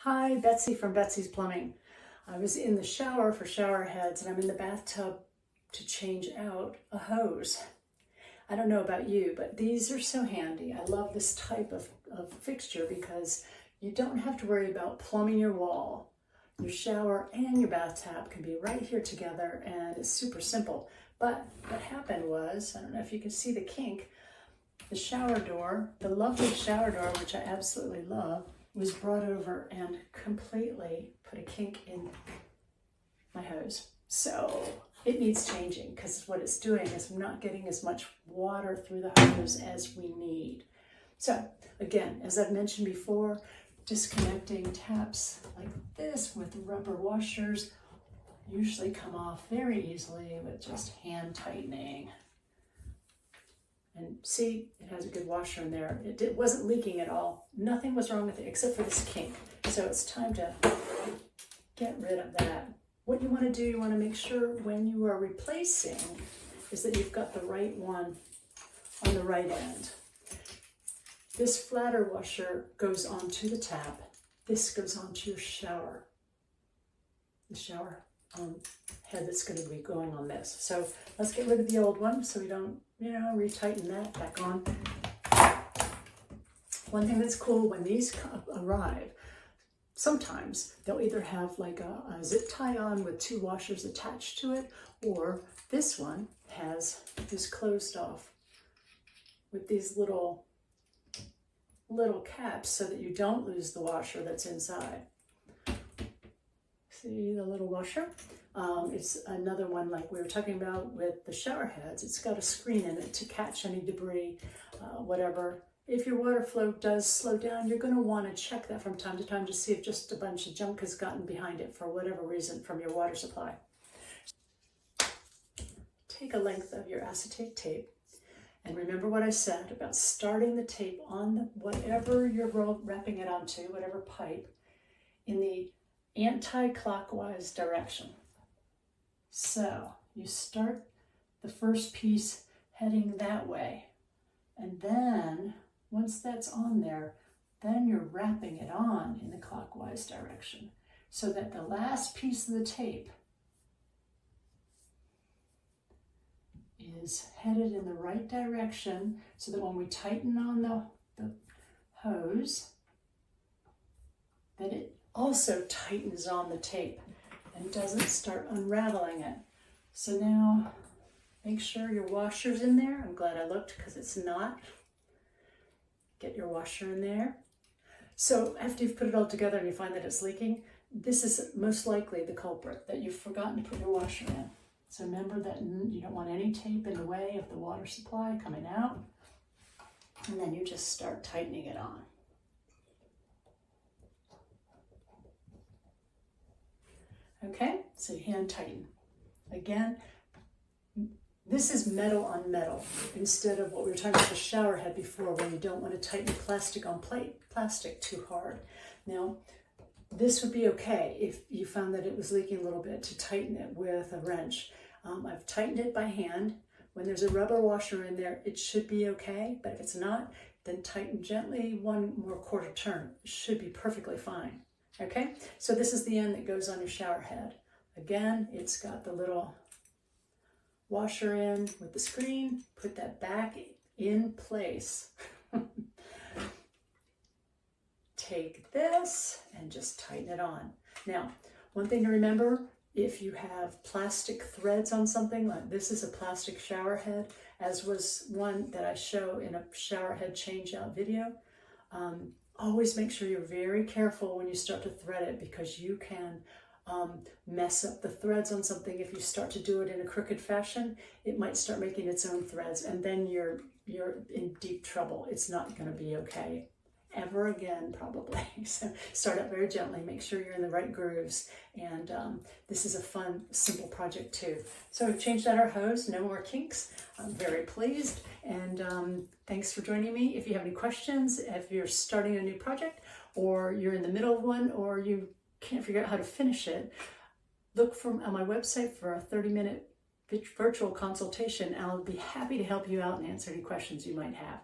Hi, Betsy from Betsy's Plumbing. I was in the shower for shower heads and I'm in the bathtub to change out a hose. I don't know about you, but these are so handy. I love this type of fixture because you don't have to worry about plumbing your wall. Your shower and your bathtub can be right here together and it's super simple. But what happened was, I don't know if you can see the kink, the shower door, the lovely shower door, which I absolutely love, was brought over and completely put a kink in my hose. So it needs changing because what it's doing is not getting as much water through the hose as we need. So again, as I've mentioned before, disconnecting taps like this with rubber washers usually come off very easily with just hand tightening. And see, it has a good washer in there. It wasn't leaking at all. Nothing was wrong with it except for this kink. So it's time to get rid of that. What you want to do, you want to make sure when you are replacing is that you've got the right one on the right end. This flatter washer goes onto the tap. This goes onto your shower. The shower head that's going to be going on this. So let's get rid of the old one so we don't, retighten that back on. One thing that's cool when these arrive, sometimes they'll either have like a zip tie on with two washers attached to it, or this one is closed off with these little caps so that you don't lose the washer that's inside. See the little washer? It's another one like we were talking about with the shower heads. It's got a screen in it to catch any debris, whatever. If your water flow does slow down, you're going to want to check that from time to time to see if just a bunch of junk has gotten behind it for whatever reason from your water supply. Take a length of your acetate tape and remember what I said about starting the tape on whatever you're wrapping it onto, whatever pipe, in the anti-clockwise direction. So you start the first piece heading that way, and then once that's on there, then you're wrapping it on in the clockwise direction so that the last piece of the tape is headed in the right direction so that when we tighten on the hose, that it also tightens on the tape and doesn't start unraveling it. So now make sure your washer's in there. I'm glad I looked because it's not. Get your washer in there. So after you've put it all together and you find that it's leaking, this is most likely the culprit, that you've forgotten to put your washer in. So remember that you don't want any tape in the way of the water supply coming out. And then you just start tightening it on. Okay, so you hand tighten. Again, this is metal on metal instead of what we were talking about the shower head before, when you don't want to tighten plastic on plastic too hard. Now, this would be okay if you found that it was leaking a little bit, to tighten it with a wrench. I've tightened it by hand. When there's a rubber washer in there, it should be okay, but if it's not, then tighten gently, one more quarter turn. It should be perfectly fine. Okay, so this is the end that goes on your shower head. Again, it's got the little washer in with the screen. Put that back in place. Take this and just tighten it on. Now, one thing to remember, if you have plastic threads on something, like this is a plastic shower head, as was one that I show in a shower head change out video, always make sure you're very careful when you start to thread it, because you can mess up the threads on something. If you start to do it in a crooked fashion, it might start making its own threads, and then you're in deep trouble. It's not going to be okay ever again, probably. So start out very gently, make sure you're in the right grooves, and this is a fun, simple project too. So we've changed out our hose, no more kinks. I'm very pleased, and thanks for joining me. If you have any questions, if you're starting a new project, or you're in the middle of one, or you can't figure out how to finish it, look on my website for a 30-minute virtual consultation. I'll be happy to help you out and answer any questions you might have.